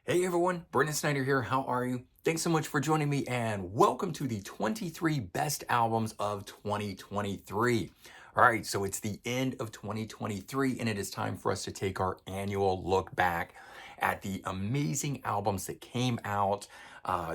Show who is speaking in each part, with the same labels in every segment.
Speaker 1: Hey everyone, Brendan Snyder here. How are you? Thanks so much for joining me and welcome to the 23 best albums of 2023. All right, so it's the end of 2023 and it is time for us to take our annual look back at the amazing albums that came out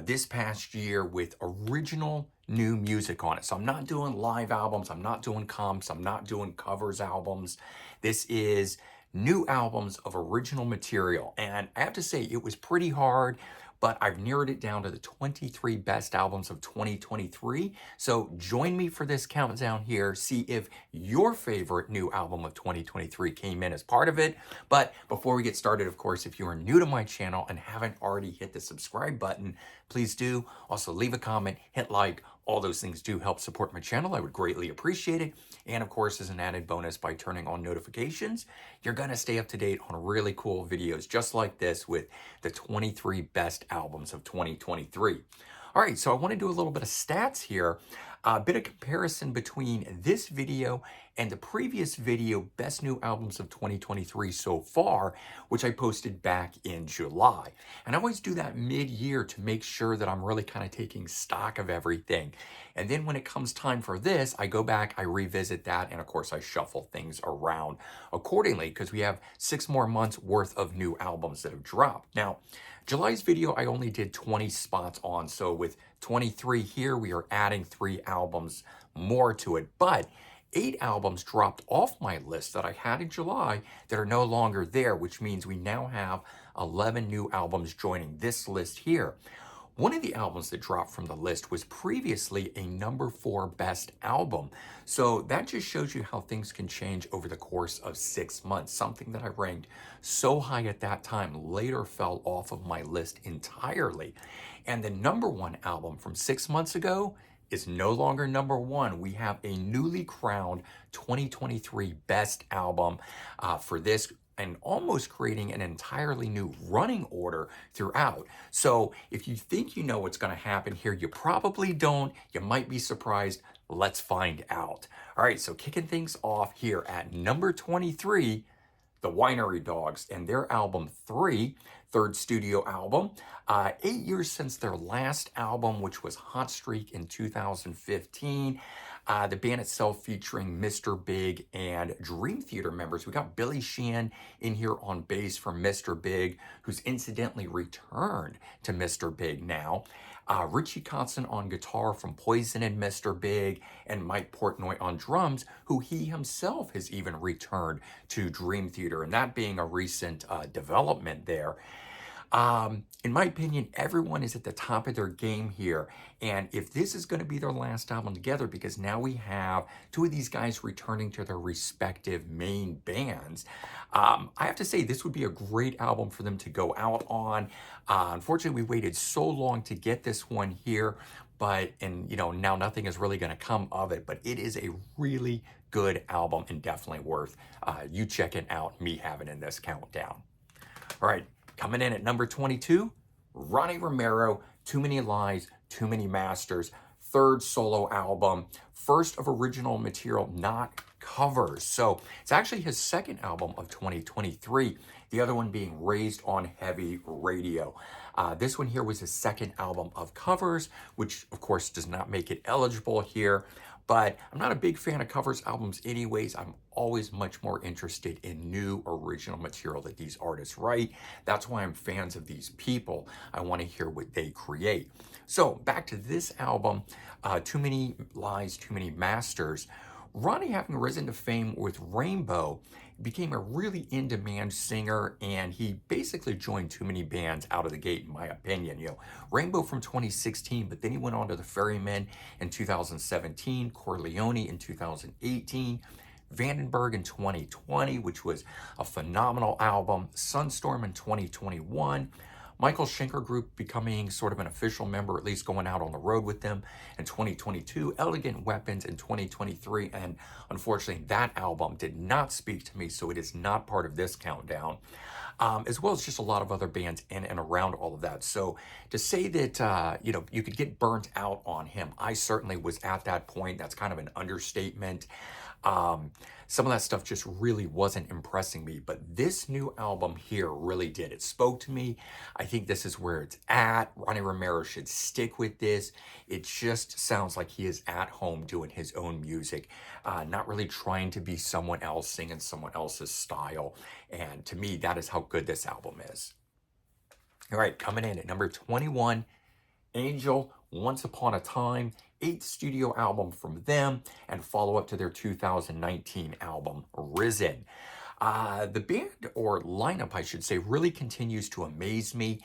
Speaker 1: this past year with original new music on it. So I'm not doing live albums, I'm not doing comps, I'm not doing covers albums. This is new albums of original material. And I have to say, it was pretty hard, but I've narrowed it down to the 23 best albums of 2023. So join me for this countdown here. See if your favorite new album of 2023 came in as part of it. But before we get started, of course, if you are new to my channel and haven't already hit the subscribe button, please do. Also leave a comment, hit like. All those things do help support my channel. I would greatly appreciate it. And of course, as an added bonus, by turning on notifications, you're going to stay up to date on really cool videos just like this with the 23 best albums of 2023. All right, so I want to do a little bit of stats here, a bit of comparison between this video and the previous video, Best New Albums of 2023 so far, which I posted back in July. And I always do that mid-year to make sure that I'm really kind of taking stock of everything. And then when it comes time for this, I go back, I revisit that, and of course I shuffle things around accordingly because we have 6 more months worth of new albums that have dropped. Now, July's video, I only did 20 spots on. So with 23 here, we are adding 3 albums more to it. But 8 albums dropped off my list that I had in July that are no longer there, which means we now have 11 new albums joining this list here. One of the albums that dropped from the list was previously a number 4 best album. So that just shows you how things can change over the course of 6 months. Something that I ranked so high at that time later fell off of my list entirely. And the number 1 album from 6 months ago is no longer number 1. We have a newly crowned 2023 best album for this, and almost creating an entirely new running order throughout. So if you think you know what's going to happen here, you probably don't. You might be surprised. Let's find out. All right, so kicking things off here at number 23, the Winery Dogs and their album 3, third studio album. 8 years since their last album, which was Hot Streak in 2015. The band itself featuring Mr. Big and Dream Theater members. We got Billy Sheehan in here on bass from Mr. Big, who's incidentally returned to Mr. Big now. Richie Kotzen on guitar from Poison and Mr. Big, and Mike Portnoy on drums, who he himself has even returned to Dream Theater, and that being a recent development there. In my opinion, everyone is at the top of their game here. And if this is going to be their last album together, because now we have 2 of these guys returning to their respective main bands, I have to say this would be a great album for them to go out on. Unfortunately, we waited so long to get this one here, and now nothing is really going to come of it, but it is a really good album and definitely worth you checking out, me having in this countdown. All right. Coming in at number 22, Ronnie Romero, Too Many Lies, Too Many Masters, third solo album, first of original material, not covers. So it's actually his second album of 2023, the other one being Raised on Heavy Radio. This one here was his second album of covers, which of course does not make it eligible here. But I'm not a big fan of covers albums anyways. I'm always much more interested in new original material that these artists write. That's why I'm fans of these people. I want to hear what they create. So back to this album, Too Many Lies, Too Many Masters. Ronnie, having risen to fame with Rainbow, became a really in-demand singer, and he basically joined too many bands out of the gate, in my opinion. Rainbow from 2016, but then he went on to the Ferrymen in 2017, Corleone in 2018, Vandenberg in 2020, which was a phenomenal album, Sunstorm in 2021, Michael Schenker Group becoming sort of an official member, at least going out on the road with them in 2022, Elegant Weapons in 2023, and unfortunately that album did not speak to me, so it is not part of this countdown. As well as just a lot of other bands in and around all of that. So to say that, you could get burnt out on him, I certainly was at that point. That's kind of an understatement. Some of that stuff just really wasn't impressing me, but this new album here really did. It spoke to me. I think this is where it's at. Ronnie Romero should stick with this. It just sounds like he is at home doing his own music, not really trying to be someone else, singing someone else's style. And to me, that is how good this album is. All right, coming in at number 21, Angel, Once Upon a Time, 8th studio album from them, and follow-up to their 2019 album, Risen. The band, or lineup, I should say, really continues to amaze me.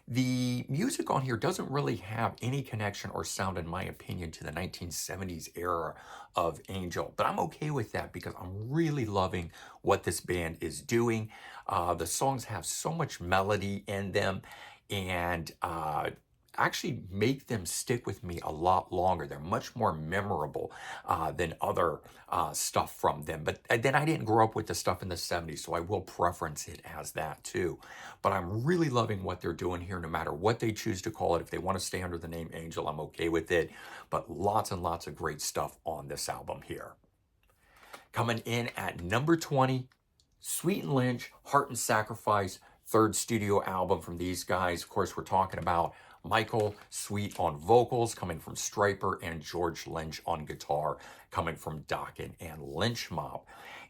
Speaker 1: The music on here doesn't really have any connection or sound, in my opinion, to the 1970s era of Angel, but I'm okay with that because I'm really loving what this band is doing. The songs have so much melody in them, and actually make them stick with me a lot longer. They're much more memorable than other stuff from them. But then I didn't grow up with the stuff in the 70s, so I will preference it as that too. But I'm really loving what they're doing here, no matter what they choose to call it. If they want to stay under the name Angel, I'm okay with it. But lots and lots of great stuff on this album here. Coming in at number 20, Sweet and Lynch, Heart and Sacrifice, 3rd studio album from these guys. Of course, we're talking about Michael Sweet on vocals, coming from Stryper, and George Lynch on guitar, coming from Dokken and Lynch Mob.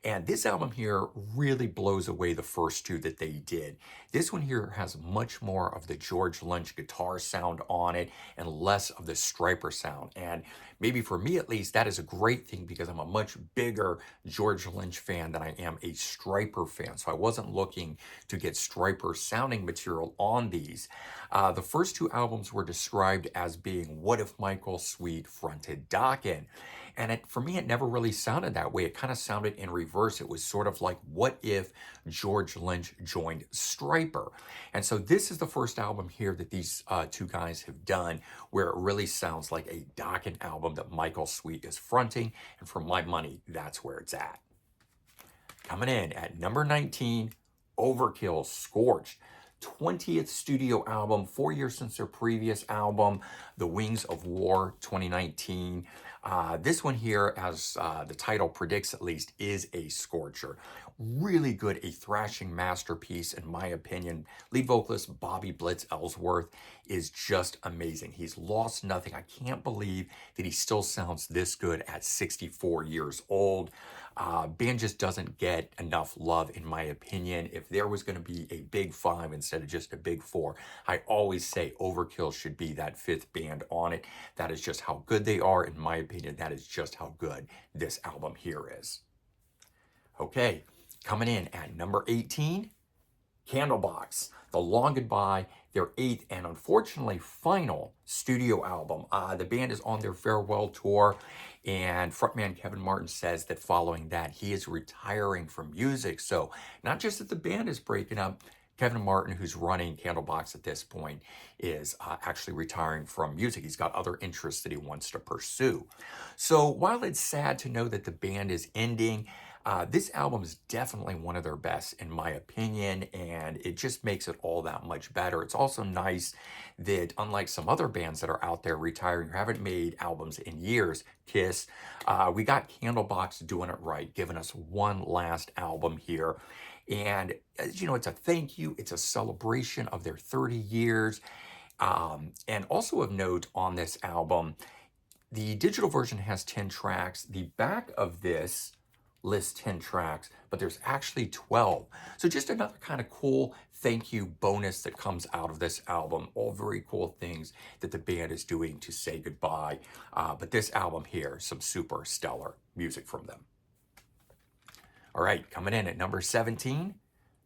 Speaker 1: And this album here really blows away the first two that they did. This one here has much more of the George Lynch guitar sound on it and less of the Stryper sound. And maybe for me at least, that is a great thing because I'm a much bigger George Lynch fan than I am a Stryper fan. So I wasn't looking to get Stryper sounding material on these. The first two albums were described as being What If Michael Sweet fronted Dokken. And for me, it never really sounded that way. It kind of sounded in reverse. It was sort of like, what if George Lynch joined Stryper? And so this is the first album here that these two guys have done where it really sounds like a Dokken album that Michael Sweet is fronting. And for my money, that's where it's at. Coming in at number 19, Overkill, Scorched. 20th studio album, 4 years since their previous album, The Wings of War, 2019. This one here, as the title predicts at least, is a scorcher. Really good, a thrashing masterpiece in my opinion. Lead vocalist Bobby Blitz Ellsworth is just amazing. He's lost nothing. I can't believe that he still sounds this good at 64 years old. Band just doesn't get enough love, in my opinion. If there was going to be a big 5 instead of just a big 4, I always say Overkill should be that 5th band on it. That is just how good they are. In my opinion, that is just how good this album here is. Okay, coming in at number 18, Candlebox, The Long Goodbye, their 8th and unfortunately final studio album. The band is on their farewell tour, and frontman Kevin Martin says that following that, he is retiring from music. So not just that the band is breaking up, Kevin Martin, who's running Candlebox at this point, is actually retiring from music. He's got other interests that he wants to pursue. So while it's sad to know that the band is ending, this album is definitely one of their best, in my opinion, and it just makes it all that much better. It's also nice that, unlike some other bands that are out there retiring who haven't made albums in years, Kiss, we got Candlebox doing it right, giving us one last album here. And, you know, it's a thank you, it's a celebration of their 30 years. And also of note on this album, the digital version has 10 tracks. The back of this lists 10 tracks, but there's actually 12. So just another kind of cool thank you bonus that comes out of this album. All very cool things that the band is doing to say goodbye. But this album here, some super stellar music from them. All right, coming in at number 17,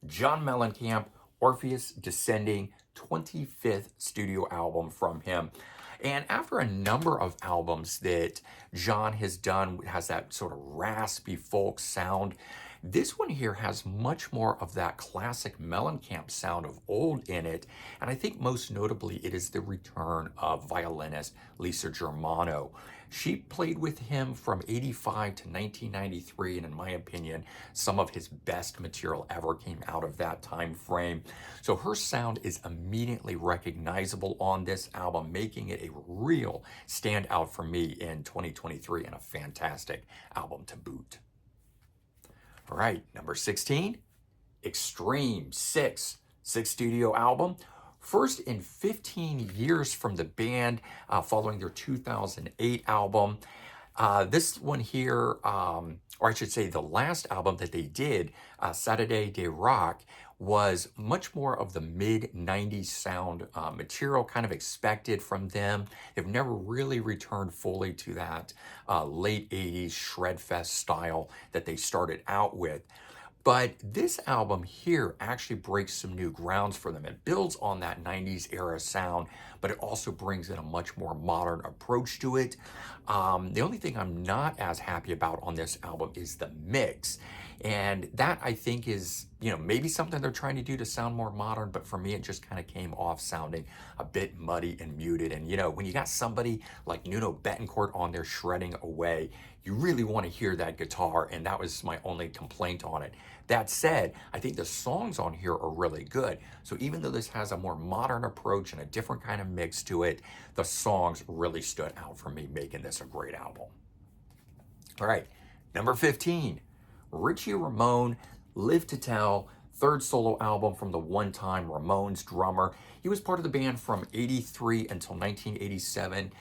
Speaker 1: John Mellencamp, Orpheus Descending, 25th studio album from him. And after a number of albums that John has done, has that sort of raspy folk sound, this one here has much more of that classic Mellencamp sound of old in it. And I think most notably, it is the return of violinist Lisa Germano. She played with him from 85 to 1993, and in my opinion, some of his best material ever came out of that time frame. So her sound is immediately recognizable on this album, making it a real standout for me in 2023 and a fantastic album to boot. All right, number 16, Extreme 6, sixth studio album. First in 15 years from the band, following their 2008 album. This one here, or I should say the last album that they did, Saturday Day Rock, was much more of the mid 90s sound material, kind of expected from them. They've never really returned fully to that late 80s Shredfest style that they started out with. But this album here actually breaks some new grounds for them. It builds on that 90s era sound, but it also brings in a much more modern approach to it. The only thing I'm not as happy about on this album is the mix. And that I think is, maybe something they're trying to do to sound more modern, but for me, it just kind of came off sounding a bit muddy and muted. And, when you got somebody like Nuno Bettencourt on there shredding away, you really want to hear that guitar, and that was my only complaint on it. That said, I think the songs on here are really good. So even though this has a more modern approach and a different kind of mix to it, the songs really stood out for me, making this a great album. All right, number 15, Richie Ramone, Live to Tell, third solo album from the one-time Ramones drummer. He was part of the band from 83 until 1987,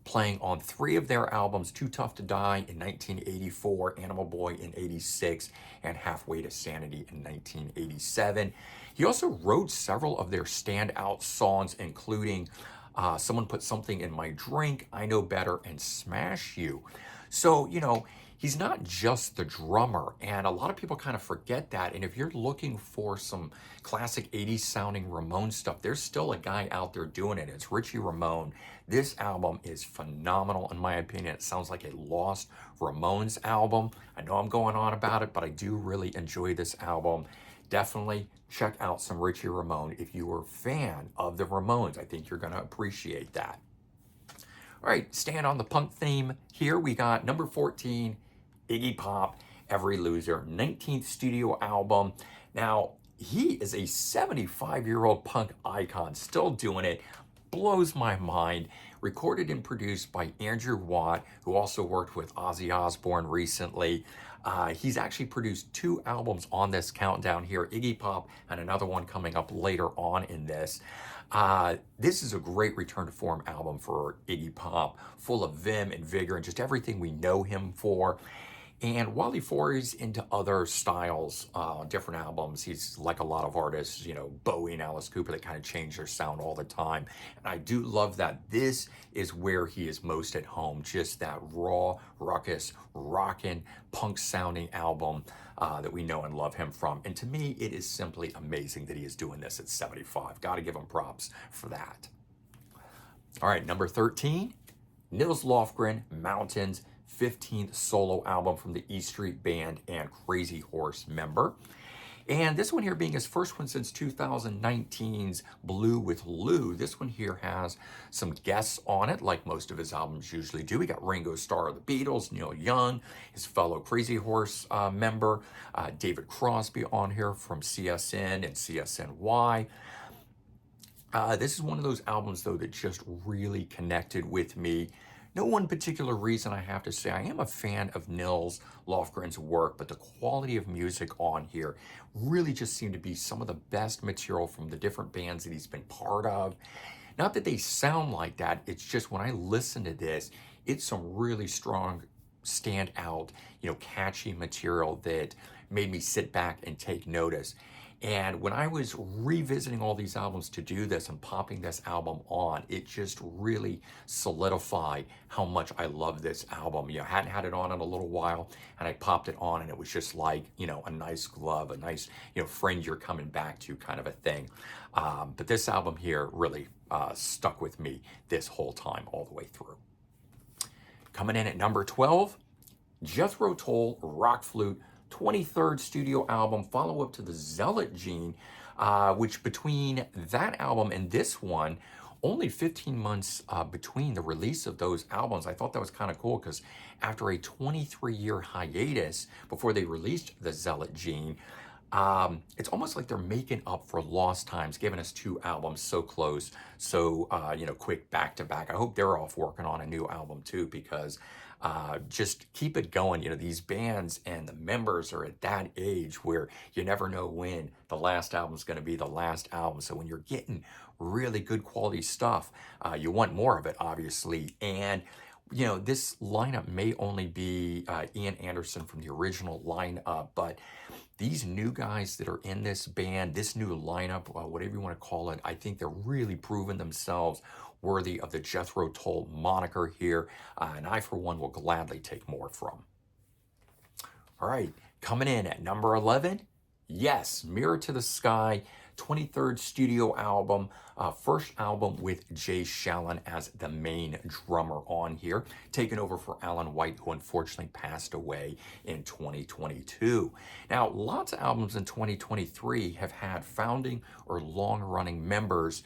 Speaker 1: playing on 3 of their albums, Too Tough to Die in 1984, Animal Boy in 86, and Halfway to Sanity in 1987. He also wrote several of their standout songs, including Someone Put Something in My Drink, I Know Better, and Smash You. So, he's not just the drummer, and a lot of people kind of forget that. And if you're looking for some classic 80s sounding Ramone stuff, there's still a guy out there doing it. It's Richie Ramone. This album is phenomenal, in my opinion. It sounds like a lost Ramones album. I know I'm going on about it, but I do really enjoy this album. Definitely check out some Richie Ramone if you are a fan of the Ramones. I think you're going to appreciate that. All right, staying on the punk theme here, we got number 14, Iggy Pop, Every Loser, 19th studio album. Now, he is a 75-year-old punk icon, still doing it. Blows my mind. Recorded and produced by Andrew Watt, who also worked with Ozzy Osbourne recently. He's actually produced 2 albums on this countdown here, Iggy Pop and another one coming up later on in this. This is a great return to form album for Iggy Pop, full of vim and vigor and just everything we know him for. And while he forays into other styles on different albums, he's like a lot of artists, Bowie and Alice Cooper, that kind of change their sound all the time. And I do love that this is where he is most at home, just that raw, ruckus, rockin', punk sounding album that we know and love him from. And to me, it is simply amazing that he is doing this at 75. Got to give him props for that. All right, number 13, Nils Lofgren, Mountains, 15th solo album from the E Street Band and Crazy Horse member. And this one here being his first one since 2019's Blue with Lou. This one here has some guests on it, like most of his albums usually do. We got Ringo Starr of the Beatles, Neil Young, his fellow Crazy Horse member, David Crosby on here from CSN and CSNY. This is one of those albums, though, that just really connected with me. No one particular reason, I have to say. I am a fan of Nils Lofgren's work, but the quality of music on here really just seemed to be some of the best material from the different bands that he's been part of. Not that they sound like that, it's just when I listen to this, it's some really strong, stand out, catchy material that made me sit back and take notice. And when I was revisiting all these albums to do this and popping this album on, it just really solidified how much I love this album. I hadn't had it on in a little while, and I popped it on, and it was just like, a nice glove, a nice, friend you're coming back to kind of a thing. But this album here really stuck with me this whole time, all the way through. Coming in at number 12, Jethro Tull, Rock Flute, 23rd studio album, follow-up to the Zealot Gene, which between that album and this one, only 15 months between the release of those albums. I thought that was kind of cool because after a 23-year hiatus before they released the Zealot Gene, It's almost like they're making up for lost times, giving us two albums so close, so quick back to back. I hope they're off working on a new album too, because just keep it going. These bands and the members are at that age where you never know when the last album is going to be the last album. So when you're getting really good quality stuff, you want more of it, obviously. And this lineup may only be Ian Anderson from the original lineup, but these new guys that are in this band, this new lineup, whatever you want to call it, I think they're really proving themselves worthy of the Jethro Tull moniker here, and I, for one, will gladly take more from. All right, coming in at number 11, yes, Mirror to the Sky, 23rd studio album, first album with Jay Shallon as the main drummer on here, taking over for Alan White, who unfortunately passed away in 2022. Now, lots of albums in 2023 have had founding or long-running members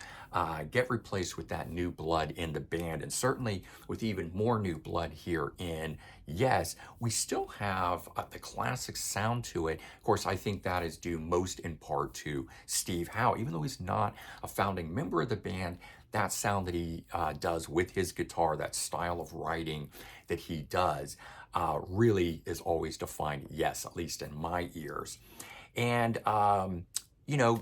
Speaker 1: get replaced with that new blood in the band, and certainly with even more new blood here in Yes, we still have the classic sound to it. Of course, I think that is due most in part to Steve Howe. Even though he's not a founding member of the band, that sound that he does with his guitar, that style of writing that he does, really is always defined, yes, at least in my ears. And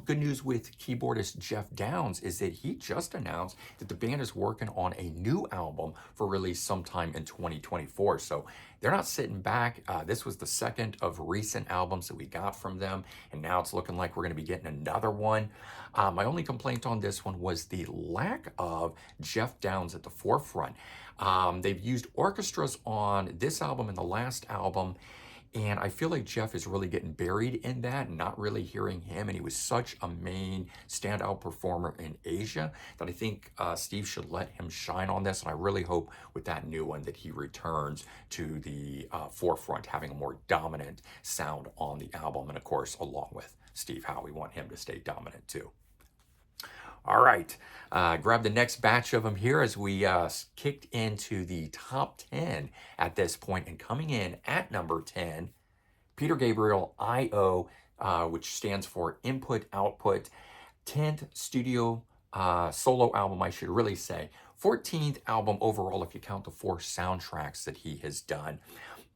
Speaker 1: good news with keyboardist Jeff Downs is that he just announced that the band is working on a new album for release sometime in 2024. So they're not sitting back. This was the second of recent albums that we got from them, and now it's looking like we're going to be getting another one. My only complaint on this one was the lack of Jeff Downs at the forefront. They've used orchestras on this album and the last album, and I feel like Jeff is really getting buried in that and not really hearing him. And he was such a main standout performer in Asia that I think Steve should let him shine on this. And I really hope with that new one that he returns to the forefront, having a more dominant sound on the album. And of course, along with Steve Howe, we want him to stay dominant too. All right, grab the next batch of them here as we kicked into the top 10 at this point, and coming in at number 10, Peter Gabriel, I.O., which stands for Input Output, 10th studio solo album, I should really say, 14th album overall if you count the 4 soundtracks that he has done,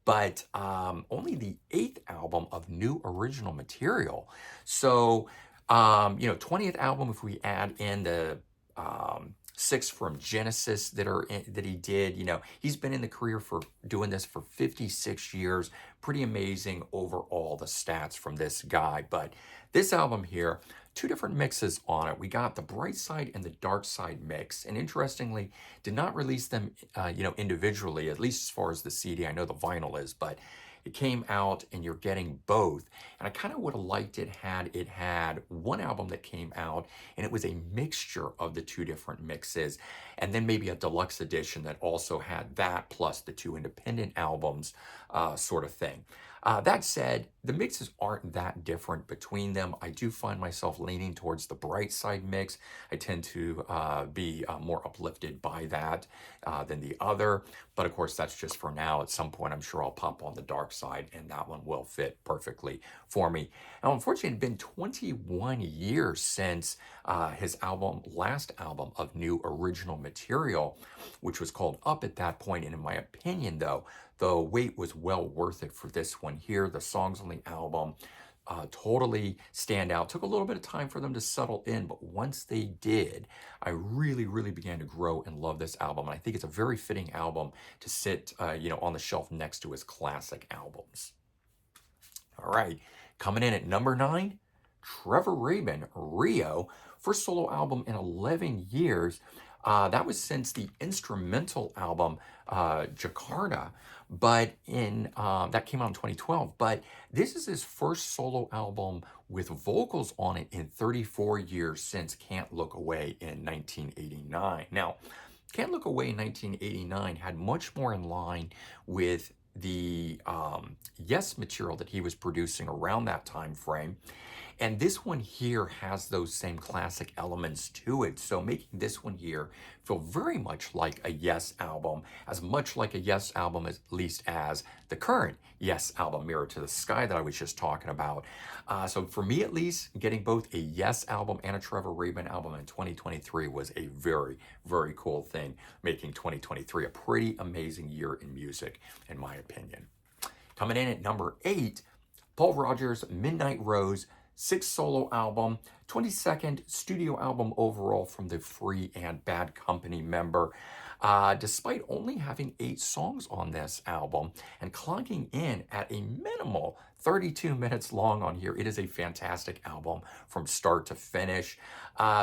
Speaker 1: but only the 8th album of new original material. So 20th album if we add in the 6 from Genesis that he did. He's been in the career for doing this for 56 years. Pretty amazing overall, the stats from this guy. But this album here, 2 different mixes on it. We got the bright side and the dark side mix, and interestingly, did not release them individually, at least as far as the CD. I know the vinyl is, but it came out and you're getting both. And I kind of would have liked it had one album that came out and it was a mixture of the 2 different mixes, and then maybe a deluxe edition that also had that plus the 2 independent albums, sort of thing. That said, the mixes aren't that different between them. I do find myself leaning towards the bright side mix. I tend to be more uplifted by that than the other. But of course, that's just for now. At some point, I'm sure I'll pop on the dark side, and that one will fit perfectly for me. Now, unfortunately, it had been 21 years since his last album of new original material, which was called Up at that point. And in my opinion, though, the wait was well worth it for this one here. The songs on the album totally stand out. Took a little bit of time for them to settle in, but once they did, I really, really began to grow and love this album. And I think it's a very fitting album to sit, on the shelf next to his classic albums. All right, coming in at number 9, Trevor Raven, Rio, first solo album in 11 years. That was since the instrumental album, Jakarta, but that came out in 2012. But this is his first solo album with vocals on it in 34 years since Can't Look Away in 1989. Now, Can't Look Away in 1989 had much more in line with the Yes material that he was producing around that time frame. And this one here has those same classic elements to it. So making this one here feel very much like a Yes album, as much like a Yes album at least as the current Yes album, Mirror to the Sky, that I was just talking about. So for me at least, getting both a Yes album and a Trevor Raven album in 2023 was a very, very cool thing, making 2023 a pretty amazing year in music, in my opinion. Coming in at number 8, Paul Rodgers' Midnight Rose, 6th solo album, 22nd studio album overall from the Free and Bad Company member. Despite only having 8 songs on this album and clocking in at a minimal 32 minutes long on here, it is a fantastic album from start to finish.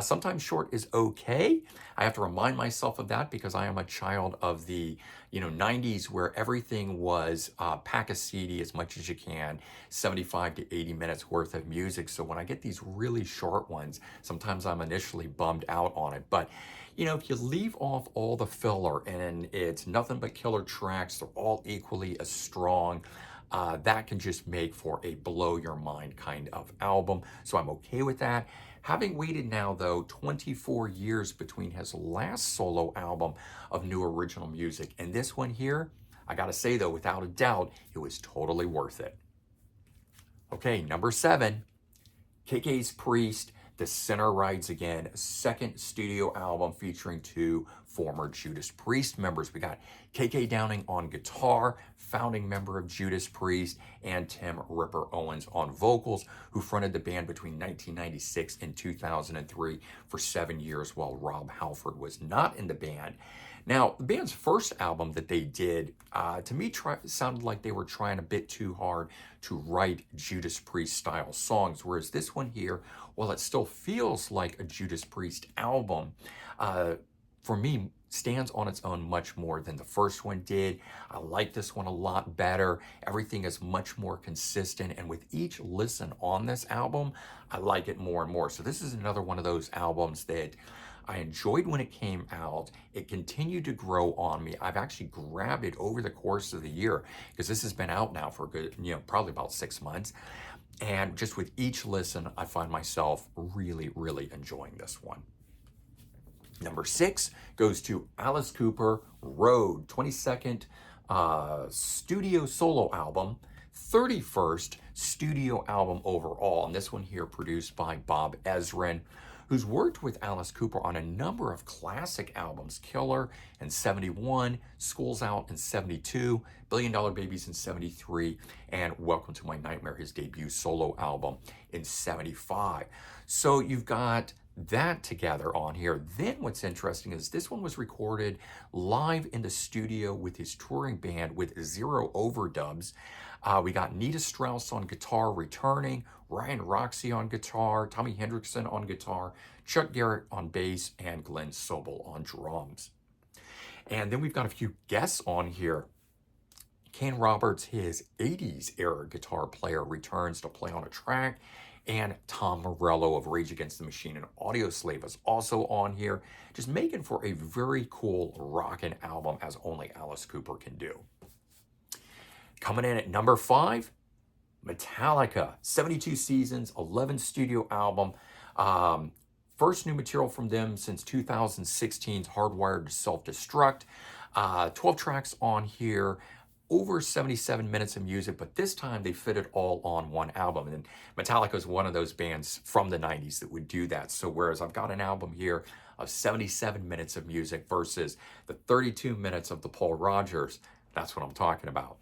Speaker 1: Sometimes short is okay. I have to remind myself of that because I am a child of the 90s, where everything was pack a CD as much as you can, 75 to 80 minutes worth of music. So when I get these really short ones, sometimes I'm initially bummed out on it. But if you leave off all the filler and it's nothing but killer tracks, they're all equally as strong. That can just make for a blow your mind kind of album. So I'm okay with that. Having waited now, though, 24 years between his last solo album of new original music and this one here, I gotta say, though, without a doubt, it was totally worth it. Okay, number 7, KK's Priest, The Sinner Rides Again, a second studio album featuring 2 former Judas Priest members. We got KK Downing on guitar, founding member of Judas Priest, and Tim Ripper Owens on vocals, who fronted the band between 1996 and 2003 for 7 years while Rob Halford was not in the band. Now, the band's first album that they did, to me, sounded like they were trying a bit too hard to write Judas Priest style songs, whereas this one here, while it still feels like a Judas Priest album, for me, stands on its own much more than the first one did. I like this one a lot better. Everything is much more consistent, and with each listen on this album, I like it more and more. So this is another one of those albums that I enjoyed when it came out. It continued to grow on me. I've actually grabbed it over the course of the year because this has been out now for a good, probably about 6 months. And just with each listen, I find myself really, really enjoying this one. Number 6 goes to Alice Cooper, Road, 22nd studio solo album, 31st studio album overall. And this one here produced by Bob Ezrin, who's worked with Alice Cooper on a number of classic albums: Killer in 71, School's Out in 72, Billion Dollar Babies in 73, and Welcome to My Nightmare, his debut solo album, in 75. So you've got that together on here. Then what's interesting is this one was recorded live in the studio with his touring band with 0 overdubs. We got Nita Strauss on guitar returning, Ryan Roxy on guitar, Tommy Hendrickson on guitar, Chuck Garrett on bass, and Glenn Sobel on drums. And then we've got a few guests on here. Ken Roberts, his 80s era guitar player, returns to play on a track, and Tom Morello of Rage Against the Machine and Audioslave is also on here, just making for a very cool rockin' album as only Alice Cooper can do. Coming in at number 5, Metallica, 72 seasons, 11 studio album. First new material from them since 2016's Hardwired to Self-Destruct. 12 tracks on here, over 77 minutes of music, but this time they fit it all on one album. And Metallica is one of those bands from the 90s that would do that. So whereas I've got an album here of 77 minutes of music versus the 32 minutes of the Paul Rodgers, that's what I'm talking about.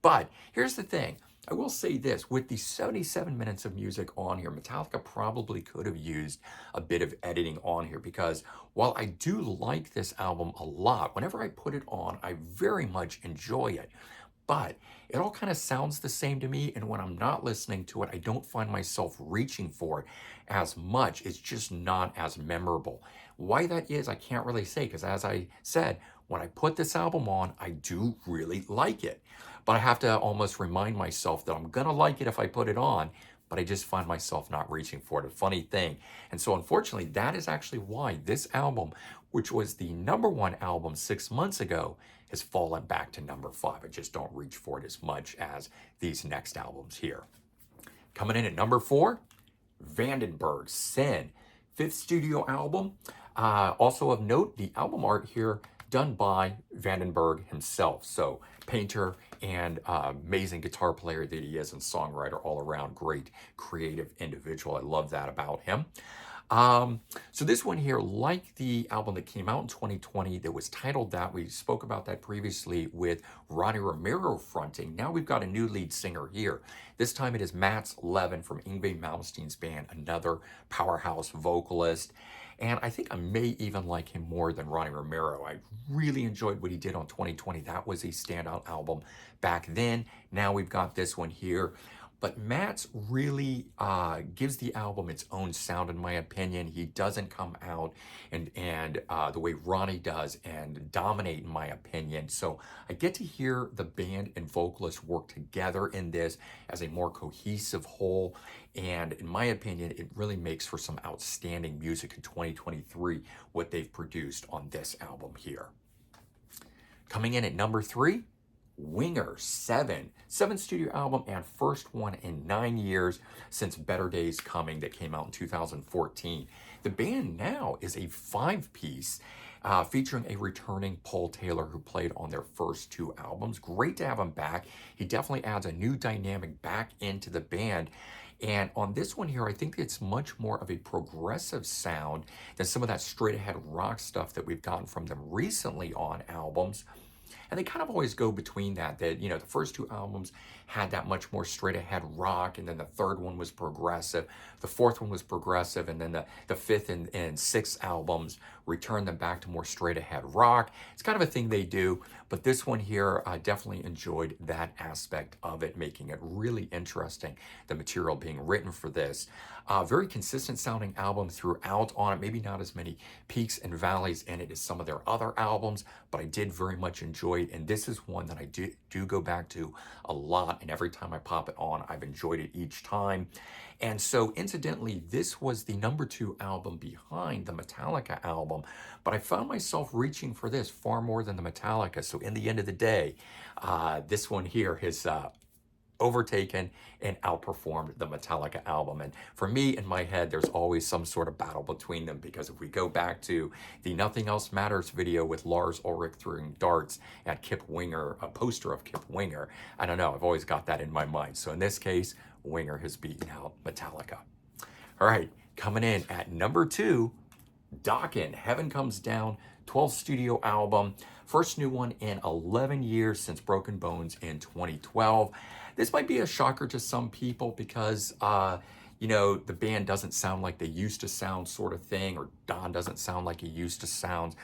Speaker 1: But here's the thing. I will say this, with the 77 minutes of music on here, Metallica probably could have used a bit of editing on here, because while I do like this album a lot, whenever I put it on, I very much enjoy it. But it all kind of sounds the same to me, and when I'm not listening to it, I don't find myself reaching for it as much. It's just not as memorable. Why that is, I can't really say, because as I said, when I put this album on, I do really like it. But I have to almost remind myself that I'm going to like it if I put it on, but I just find myself not reaching for it. A funny thing. And so unfortunately, that is actually why this album, which was the #1 album 6 months ago, has fallen back to number 5. I just don't reach for it as much as these next albums here. Coming in at number 4, Vandenberg, Sin, fifth studio album. Also of note, the album art here done by Vandenberg himself. So painter and amazing guitar player that he is and songwriter all around. Great creative individual. I love that about him. So this one here, like the album that came out in 2020 that was titled that, we spoke about that previously with Ronnie Romero fronting. Now we've got a new lead singer here. This time it is Mats Levin from Yngwie Malmsteen's band, another powerhouse vocalist. And I think I may even like him more than Ronnie Romero. I really enjoyed what he did on 2020. That was a standout album back then. Now we've got this one here. But Matt's really gives the album its own sound, in my opinion. He doesn't come out and the way Ronnie does and dominate, in my opinion. So I get to hear the band and vocalists work together in this as a more cohesive whole. And in my opinion, it really makes for some outstanding music in 2023, what they've produced on this album here. Coming in at number 3, Winger, seventh studio album and first one in 9 years since Better Days Coming that came out in 2014. The band now is a 5-piece featuring a returning Paul Taylor who played on their first 2 albums. Great to have him back. He definitely adds a new dynamic back into the band. And on this one here, I think it's much more of a progressive sound than some of that straight ahead rock stuff that we've gotten from them recently on albums. And they kind of always go between that, you know, the first 2 albums had that much more straight ahead rock, and then the third one was progressive, the fourth one was progressive, and then the fifth and sixth albums return them back to more straight ahead rock. It's kind of a thing they do, but this one here, I definitely enjoyed that aspect of it, making it really interesting, the material being written for this. Very consistent sounding album throughout on it, maybe not as many peaks and valleys in it as some of their other albums, but I did very much enjoy it, and this is one that I do go back to a lot, and every time I pop it on, I've enjoyed it each time. And so incidentally, this was the number 2 album behind the Metallica album, but I found myself reaching for this far more than the Metallica. So in the end of the day, this one here has overtaken and outperformed the Metallica album. And for me, in my head, there's always some sort of battle between them, because if we go back to the Nothing Else Matters video with Lars Ulrich throwing darts at Kip Winger, a poster of Kip Winger, I don't know, I've always got that in my mind. So in this case, Winger has beaten out Metallica. All right, coming in at number 2, Dokken, Heaven Comes Down, 12th studio album, first new one in 11 years since Broken Bones in 2012. This might be a shocker to some people because, you know, the band doesn't sound like they used to sound, sort of thing, or Don doesn't sound like he used to sound.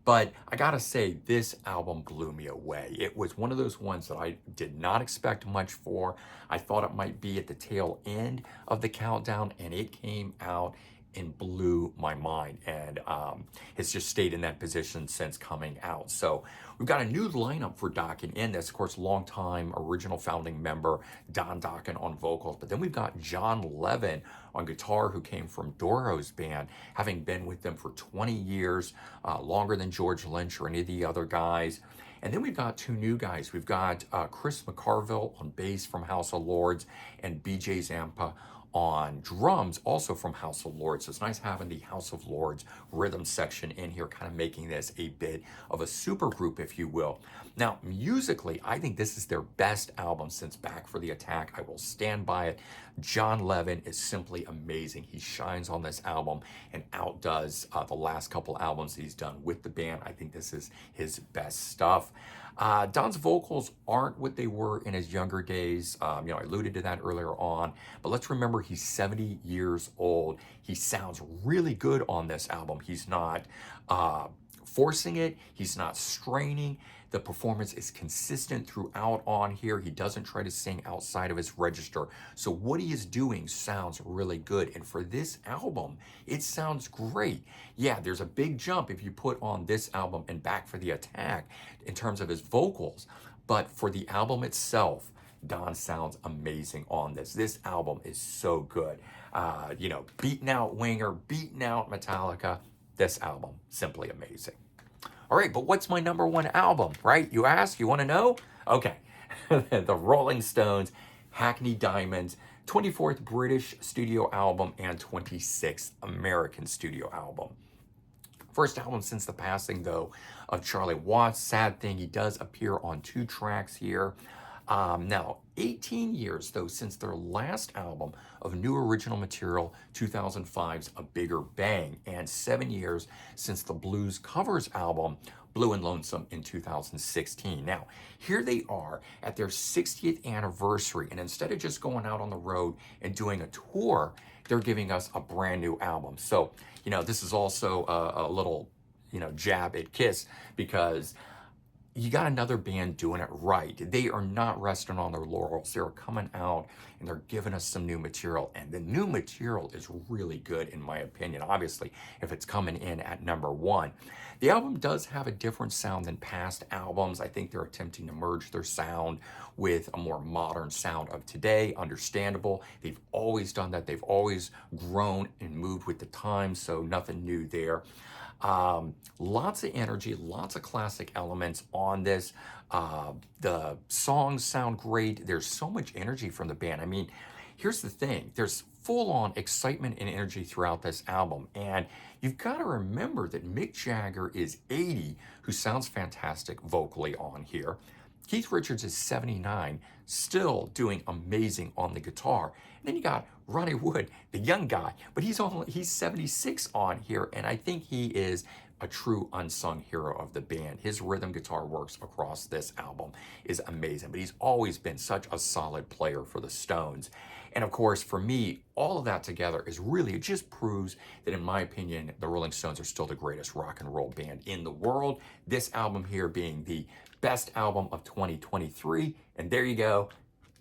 Speaker 1: But I gotta say, this album blew me away. It was one of those ones that I did not expect much for. I thought it might be at the tail end of the countdown, and it came out and blew my mind, and has just stayed in that position since coming out. So we've got a new lineup for Dokken in this. Of course, longtime original founding member Don Dokken on vocals, but then we've got John Levin on guitar, who came from Doro's band, having been with them for 20 years, longer than George Lynch or any of the other guys. And then we've got 2 new guys. We've got Chris McCarville on bass from House of Lords, and BJ Zampa on drums, also from House of Lords. So it's nice having the House of Lords rhythm section in here, kind of making this a bit of a super group, if you will. Now, musically, I think this is their best album since Back for the Attack. I will stand by it. John Levin is simply amazing. He shines on this album and outdoes the last couple albums he's done with the band. I think this is his best stuff. Don's vocals aren't what they were in his younger days. You know, I alluded to that earlier on, but let's remember he's 70 years old. He sounds really good on this album. He's not forcing it. He's not straining. The performance is consistent throughout on here. He doesn't try to sing outside of his register. So what he is doing sounds really good. And for this album, it sounds great. Yeah, there's a big jump if you put on this album and Back for the Attack in terms of his vocals. But for the album itself, Don sounds amazing on this. This album is so good. You know, beating out Winger, beating out Metallica. This album, simply amazing. All right, but what's my number 1 album, right? You ask, you want to know? Okay, the Rolling Stones, Hackney Diamonds, 24th British studio album, and 26th American studio album. First album since the passing, though, of Charlie Watts. Sad thing, he does appear on 2 tracks here. Now, 18 years, though, since their last album of new original material, 2005's A Bigger Bang, and 7 years since the blues covers album, Blue and Lonesome, in 2016. Now, here they are at their 60th anniversary, and instead of just going out on the road and doing a tour, they're giving us a brand new album. So, this is also a little, jab at Kiss, because you got another band doing it right. They are not resting on their laurels. They're coming out and they're giving us some new material. And the new material is really good, in my opinion, obviously, if it's coming in at #1. The album does have a different sound than past albums. I think they're attempting to merge their sound with a more modern sound of today. Understandable. They've always done that. They've always grown and moved with the times, so nothing new there. Lots of energy, lots of classic elements on this. The songs sound great. There's so much energy from the band. I mean, here's the thing. There's full-on excitement and energy throughout this album. And you've got to remember that Mick Jagger is 80, who sounds fantastic vocally on here. Keith Richards is 79, still doing amazing on the guitar. And then you got Ronnie Wood, the young guy, but he's 76 on here, and I think he is a true unsung hero of the band. His rhythm guitar works across this album is amazing, but he's always been such a solid player for the Stones. And of course, for me, all of that together is really, it just proves that, in my opinion, the Rolling Stones are still the greatest rock and roll band in the world. This album here being the best album of 2023. And there you go.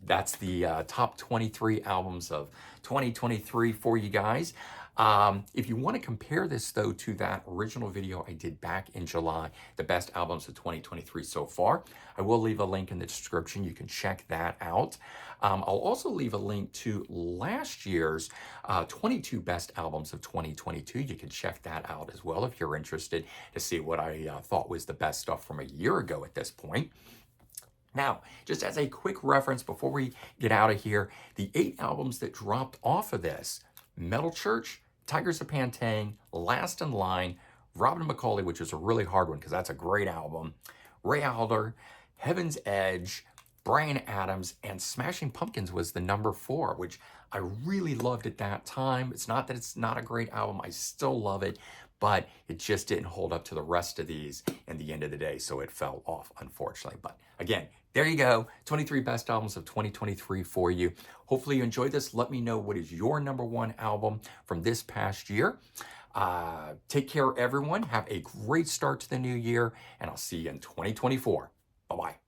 Speaker 1: That's the top 23 albums of 2023 for you guys. If you want to compare this, though, to that original video I did back in July, the best albums of 2023 so far, I will leave a link in the description. You can check that out. I'll also leave a link to last year's 22 best albums of 2022. You can check that out as well if you're interested to see what I thought was the best stuff from a year ago at this point. Now, just as a quick reference before we get out of here, the 8 albums that dropped off of this: Metal Church, Tigers of Pantang, Last in Line, Robin McCauley, which is a really hard one because that's a great album, Ray Alder, Heaven's Edge, Bryan Adams, and Smashing Pumpkins was the #4, which I really loved at that time. It's not that it's not a great album. I still love it, but it just didn't hold up to the rest of these in the end of the day, so it fell off, unfortunately. But again, there you go, 23 best albums of 2023 for you. Hopefully you enjoyed this. Let me know what is your #1 album from this past year. Take care, everyone. Have a great start to the new year, and I'll see you in 2024. Bye-bye.